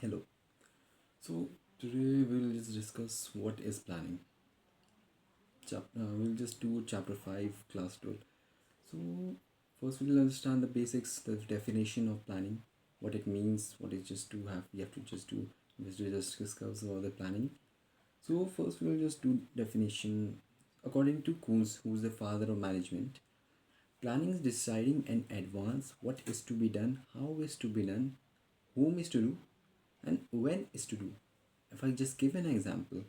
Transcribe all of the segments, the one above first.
Hello. So today we'll just discuss what is planning. We'll just do chapter 5, class 12. So first we'll understand the basics, the definition of planning, what it means, what it just to have. We have to just do. We just discuss about the planning. So first we'll just do definition. According to Kuhn, who's the father of management, planning is deciding in advance what is to be done, how is to be done, whom is to do, and when is to do. If I just give an example,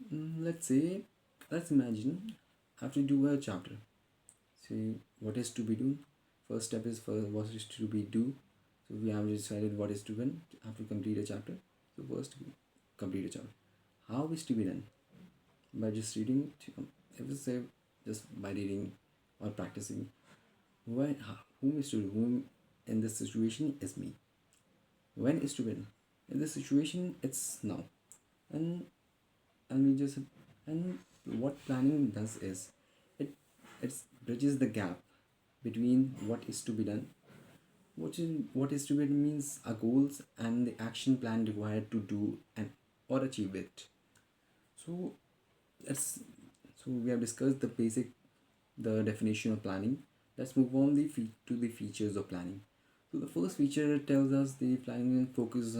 let's say, let's imagine I have to do a chapter. See what is to be done. First step is for what is to be do. So we have decided what is to be done. I have to complete a chapter. So first complete a chapter. How is to be done? By just reading. If we say just by reading or practicing. When whom is to do? Whom in this situation is me. When is to be done? In this situation it's now. And we just and what planning does is it bridges the gap between what is to be done, what is to be done means our goals and the action plan required to do and or achieve it. So let's so we have discussed the basic, the definition of planning. Let's move on to the features of planning. So the first feature tells us the planning focus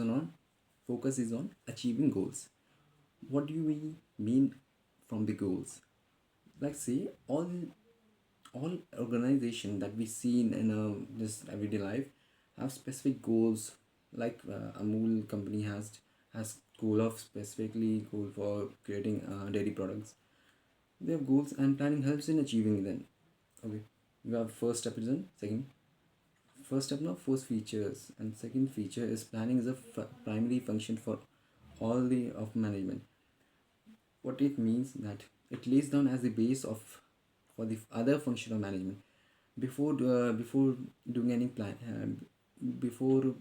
is on achieving goals. What do we mean from the goals? Like say all organization that we see in this everyday life have specific goals. Like Amul company has goal of specifically goal for creating dairy products. They have goals and planning helps in achieving them. Okay, we have first step is in second. First step now first features and second feature is planning is a primary function for all the of management. What it means that it lays down as the base of for the other function of management. Before doing any plan, before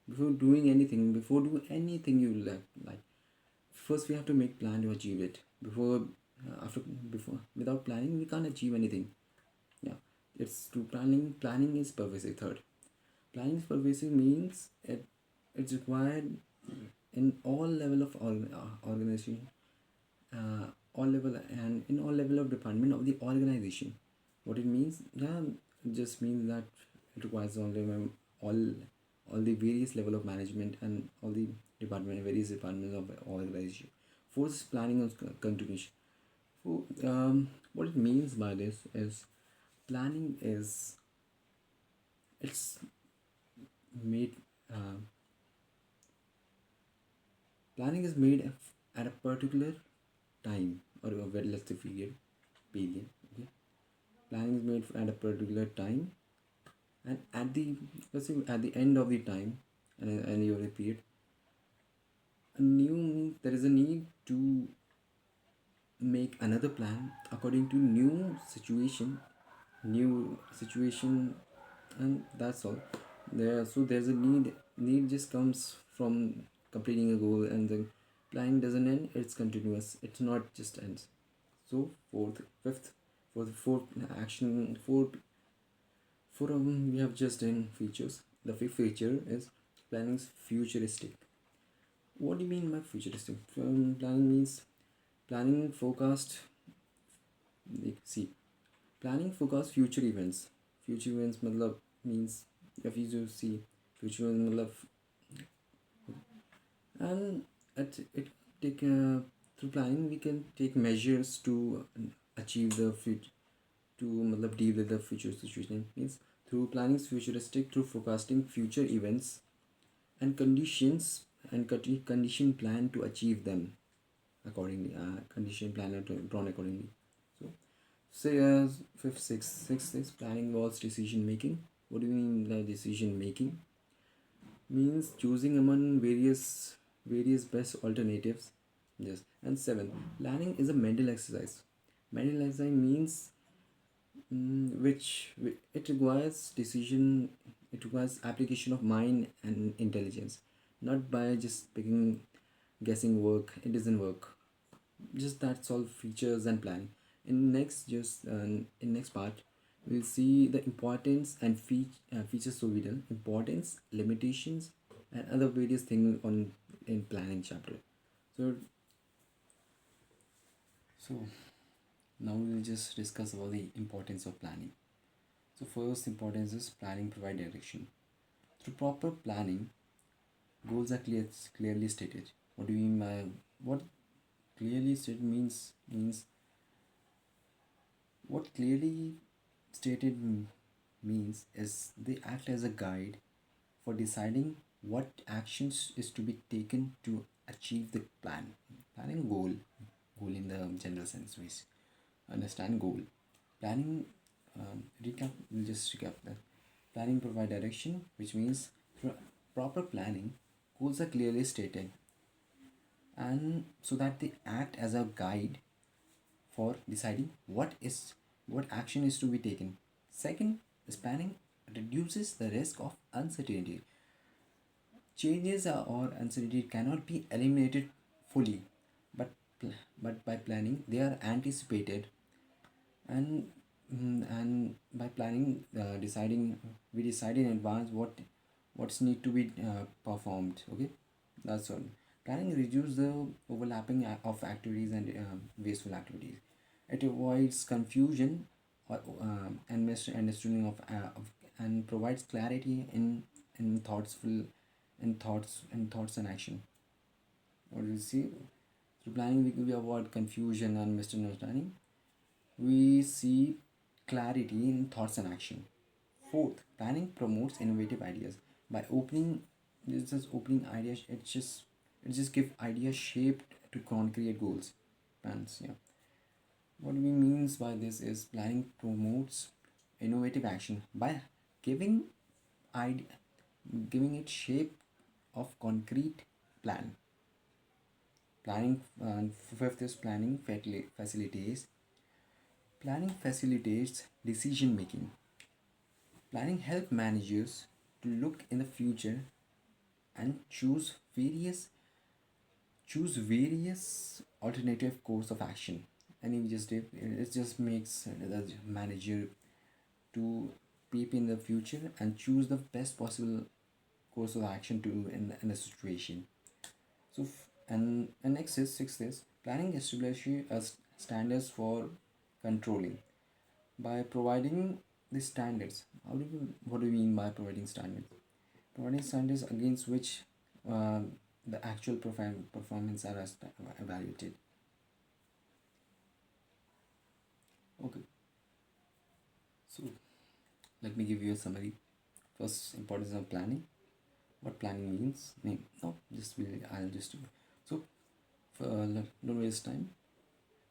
before doing anything, before doing anything you like, first we have to make plan to achieve it. Before without planning we can't achieve anything. Yeah, it's to planning is pervasive. Third, planning is pervasive means it's required in all level of organization, all level and in all level of department of the organization. What it means, yeah, it just means that it requires all all the various level of management and all the various departments of organization. Fourth is planning and continuation. So what it means by this is planning is it's made uh, planning is made at a particular time or a very less period. Okay, planning is made at a particular time, and at the let's say at the end of the time and end of the period, there is a need to make another plan according to new situation, and that's all. There's a need just comes from completing a goal, and the planning doesn't end, it's continuous, it's not just ends. So fourth fifth for the fourth action for we have just in features. The fifth feature is planning is futuristic. What do you mean by futuristic? Planning means planning forecast. See, planning forecast future events. Future events matlab means if you just see future events matlab, and it take through planning we can take measures to achieve the future, to matlab deal with the future situation. It means through planning is futuristic through forecasting future events and conditions and condition plan to achieve them accordingly. Condition plan are drawn accordingly. So say sixth is planning involves decision making. What do you mean by decision making? Means choosing among various best alternatives. Yes. And seven, planning is a mental exercise. Mental exercise means it requires decision, it requires application of mind and intelligence, not by just picking guessing work. It doesn't work. Just that's all features and planning. In next part we'll see the importance and features. So we done importance, limitations, and other various things on in planning chapter. So so now we'll just discuss about the importance of planning. So first importance is planning provide direction. Through proper planning, goals are clearly stated. What do you mean by what clearly stated means what clearly stated means is they act as a guide for deciding what actions is to be taken to achieve the plan. Planning goal in the general sense ways. Understand goal. Planning we'll just recap that. Planning provide direction, which means through proper planning, goals are clearly stated and so that they act as a guide for deciding what action is to be taken. Second, is planning reduces the risk of uncertainty. Changes or uncertainty cannot be eliminated fully, but but by planning they are anticipated, and and by planning, deciding we decide in advance what's need to be performed. Okay, that's all. Planning reduces the overlapping of activities and wasteful activities. It avoids confusion or and misunderstanding of and provides clarity in thoughtful in thoughts and action. What do you see? Through planning, we avoid confusion and misunderstanding. We see clarity in thoughts and action. Fourth, planning promotes innovative ideas. By opening, this is opening ideas. It just give ideas shaped to concrete goals. Plans. Yeah. What we means by this is planning promotes innovative action by giving idea, giving it shape of concrete plan. Planning. Fifth is facilitates decision making. Planning help managers to look in the future and choose various alternative course of action. And it just makes the manager to peep in the future and choose the best possible course of action to in a situation. So and next is sixth is planning establishes standards for controlling by providing the standards. What do we mean by providing standards? Providing standards against which the actual performance are evaluated. Okay, so let me give you a summary. First, importance of planning. What planning means? No, I'll just do. So, don't waste time.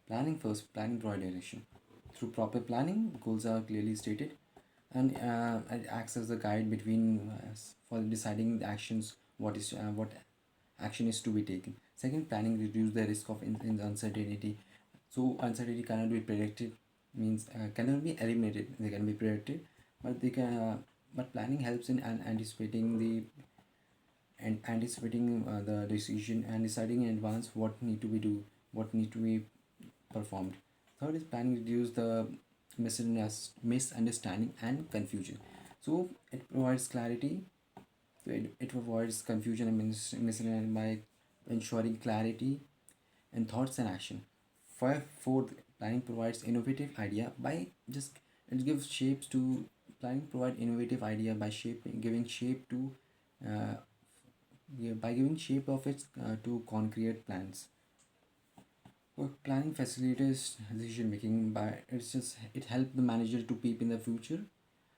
Planning first. Planning provide direction. Through proper planning, goals are clearly stated, and it acts as a guide between for deciding the actions. What action is to be taken. Second, planning reduce the risk of in uncertainty. So uncertainty cannot be predicted, means cannot be eliminated. They can be predicted, but they can. But planning helps in anticipating the decision and deciding in advance what need to be performed. Third is planning reduce the misunderstanding and confusion. So it provides clarity. So it avoids confusion and misunderstanding by ensuring clarity in thoughts and action. Fourth, planning provides innovative idea by just it gives shapes to planning provide innovative idea by giving shape to uh, by giving shape of its to concrete plans. Planning facilitates decision making by it helps the manager to peep in the future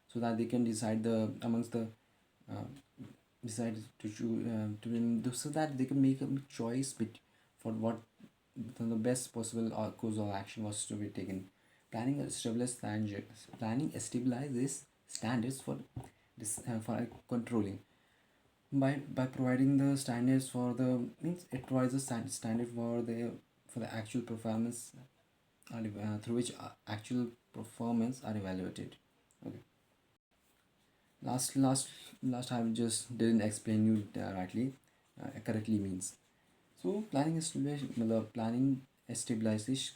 so that they can decide the amongst the uh, decide to choose so that they can make a choice for what the best possible course of action was to be taken. Planning stabilizes standards for this for controlling by providing the standards for the means it provides a standard for the actual performance through which actual performance are evaluated. Okay. Last I just didn't explain you rightly correctly means. So planning establishes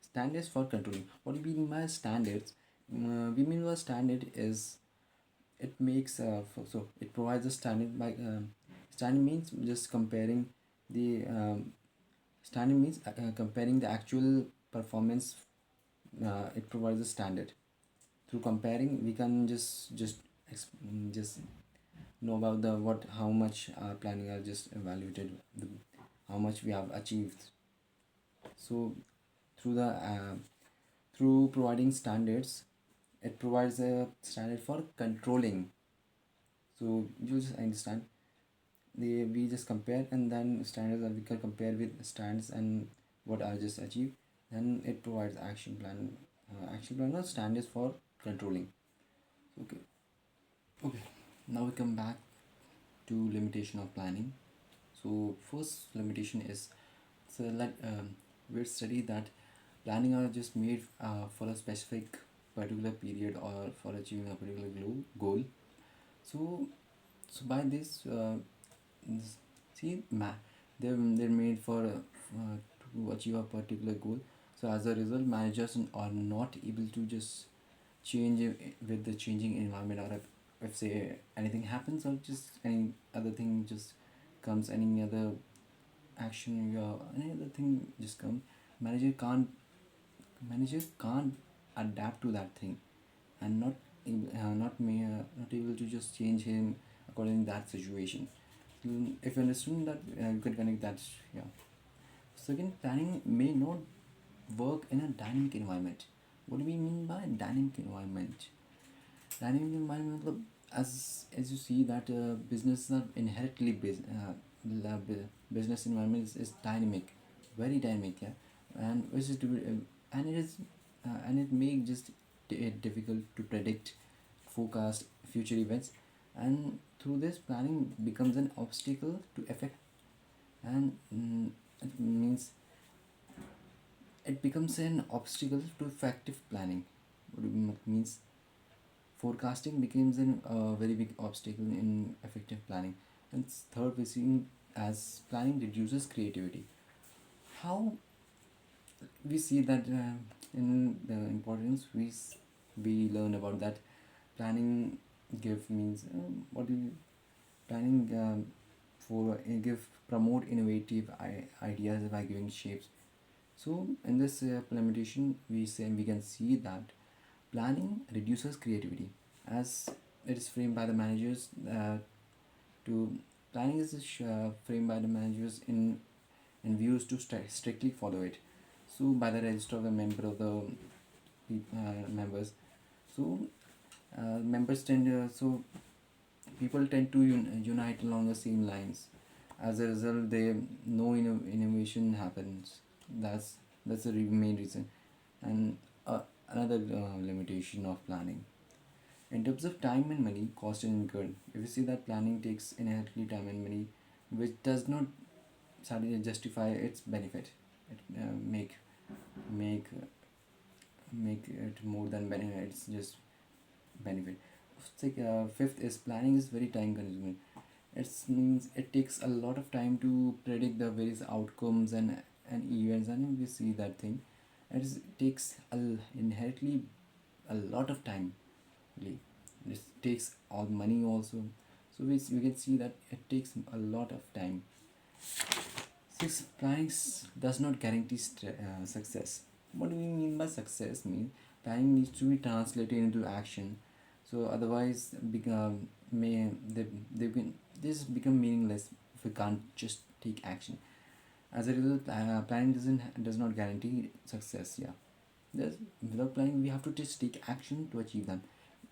standards for controlling. What do we mean by standards? We mean by standard is it makes so it provides a standard by standard means just comparing the standard means comparing the actual performance. It provides a standard. Through comparing we can just know about the what how much our planning are just evaluated, the, how much we have achieved. So through the through providing standards, it provides a standard for controlling. So you just understand, we just compare, and then standards that we can compare with stands and what are just achieved. Then it provides action plan or standards for controlling. Okay. Okay, now we come back to limitation of planning. So first limitation is, so like we've studied that planning are just made for a specific particular period or for achieving a particular goal. So by this see they're made for to achieve a particular goal. So as a result, managers are not able to just change with the changing environment, or if say anything happens, or just any other thing just comes, any other action or any other thing just comes, manager can't manager can't adapt to that thing, and not able to just change him according to that situation. If you understand that, you can connect that. Yeah. Second, planning may not work in a dynamic environment. What do we mean by dynamic environment? Dynamic environment, as you see that business are inherently business environment is dynamic, very dynamic, yeah, and which is to be, and it is and it may just difficult to predict, forecast future events, and through this planning becomes an obstacle to effect, and it means it becomes an obstacle to effective planning. What do you means? Forecasting becomes a very big obstacle in effective planning. And third, we see as planning reduces creativity. How we see that in the importance we learn about that planning give means what do you planning for give promote innovative ideas by giving shapes. So in this implementation, we can see that planning reduces creativity, as it is framed by the managers to planning is framed by the managers in views to strictly follow it. So by the register of the member of the members. So members tend so people tend to unite along the same lines. As a result, they no innovation happens. That's the main reason. And another limitation of planning in terms of time and money, cost and incurred. If you see that planning takes inherently time and money, which does not suddenly justify its benefit. It make make it more than benefit. It's just benefit. Fifth is planning is very time consuming. It means it takes a lot of time to predict the various outcomes and events, and we see that thing. It takes inherently a lot of time. Really, it takes all money also. So we can see that it takes a lot of time. Six, planning does not guarantee success. What do we mean by success? Means planning needs to be translated into action. So otherwise, they can this become meaningless if we can't just take action. As a result, planning does not guarantee success. Yeah, without planning, we have to just take action to achieve them.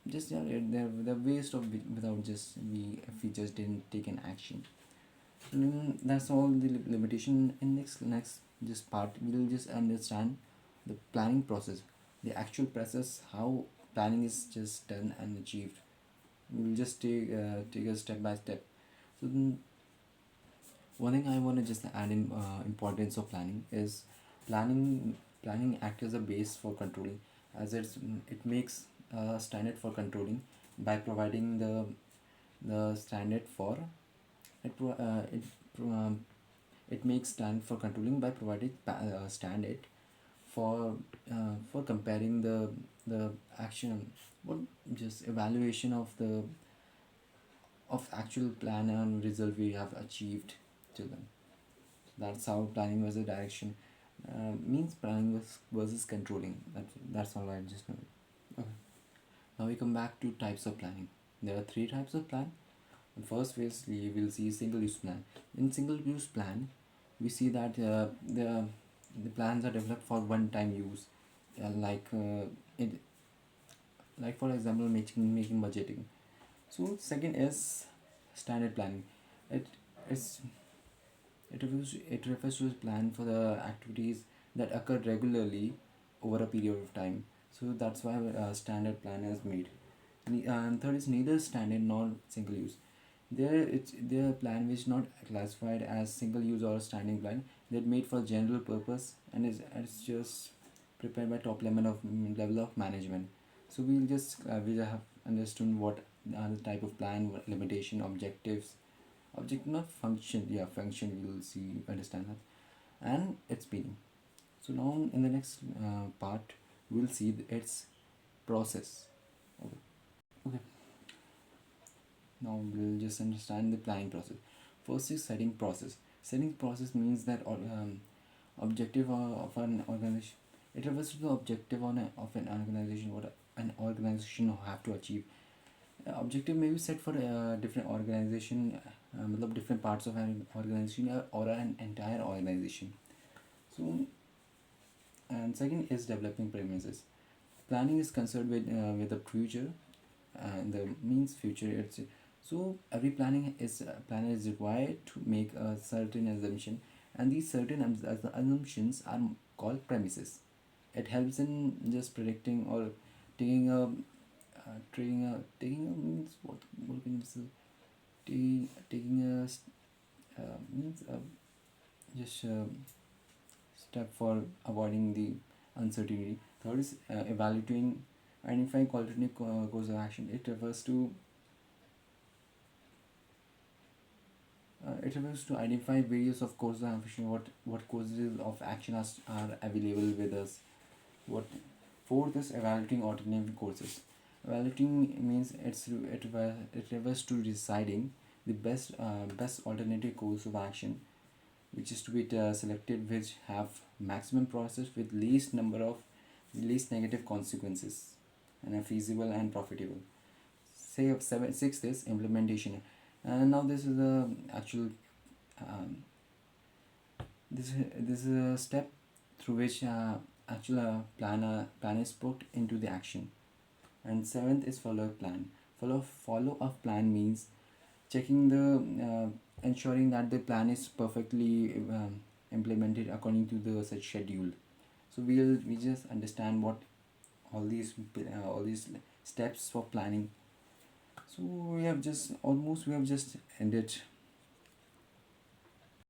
Just they're waste of without just we if we just didn't take an action. That's all the limitation. In next this part we'll just understand the planning process, the actual process, how planning is just done and achieved. We'll just take a step by step. So one thing I want to just add in importance of planning is planning act as a base for controlling, as it makes a standard for controlling by providing the standard for it pro- it pro- it makes stand for controlling by providing standard for comparing the action, what just evaluation of the of actual plan and result we have achieved till then. That's how planning versus direction means planning versus controlling. That's all I just know. Okay. Now we come back to types of planning. There are three types of plan. The first is we will see single use plan. In single use plan, we see that the plans are developed for one time use, it like for example making budgeting. So second is standard planning. It is it refers to a plan for the activities that occur regularly over a period of time. So that's why a standard plan is made. And third is neither standard nor single use. There a plan which is not classified as single use or standing plan. They're made for general purpose and it's just prepared by top level of management. So we'll have understood what are the type of plan, what limitation, objectives, object not function, yeah, function, we'll see understand that, and its meaning. So now in the next part we'll see its process. Okay. Okay. Now we'll just understand the planning process. First is setting process. Setting process means that objective of an organization. It refers to the objective of an organization, what an organization have to achieve. Objective may be set for a different organization, different parts of an organization or an entire organization. So, and second is developing premises. Planning is concerned with the future, and the means future. So every planner is required to make a certain assumption, and these certain assumptions are called premises. It helps in just predicting or taking a taking a means what can you say, taking a means just step for avoiding the uncertainty. Third is evaluating, identifying alternative course of action. It refers to identify various of courses of action. What courses of action are available with us. What fourth is evaluating alternative courses. Evaluating means it refers to deciding the best alternative course of action, which is to be selected, which have maximum process with least negative consequences and are feasible and profitable. Say of sixth is implementation, and now this is the actual um, this is a step through which actual plan is put into the action. And seventh is follow-up plan. Follow-up plan means checking the ensuring that the plan is perfectly implemented according to the such schedule. So we just understand what all these steps for planning. So we have just ended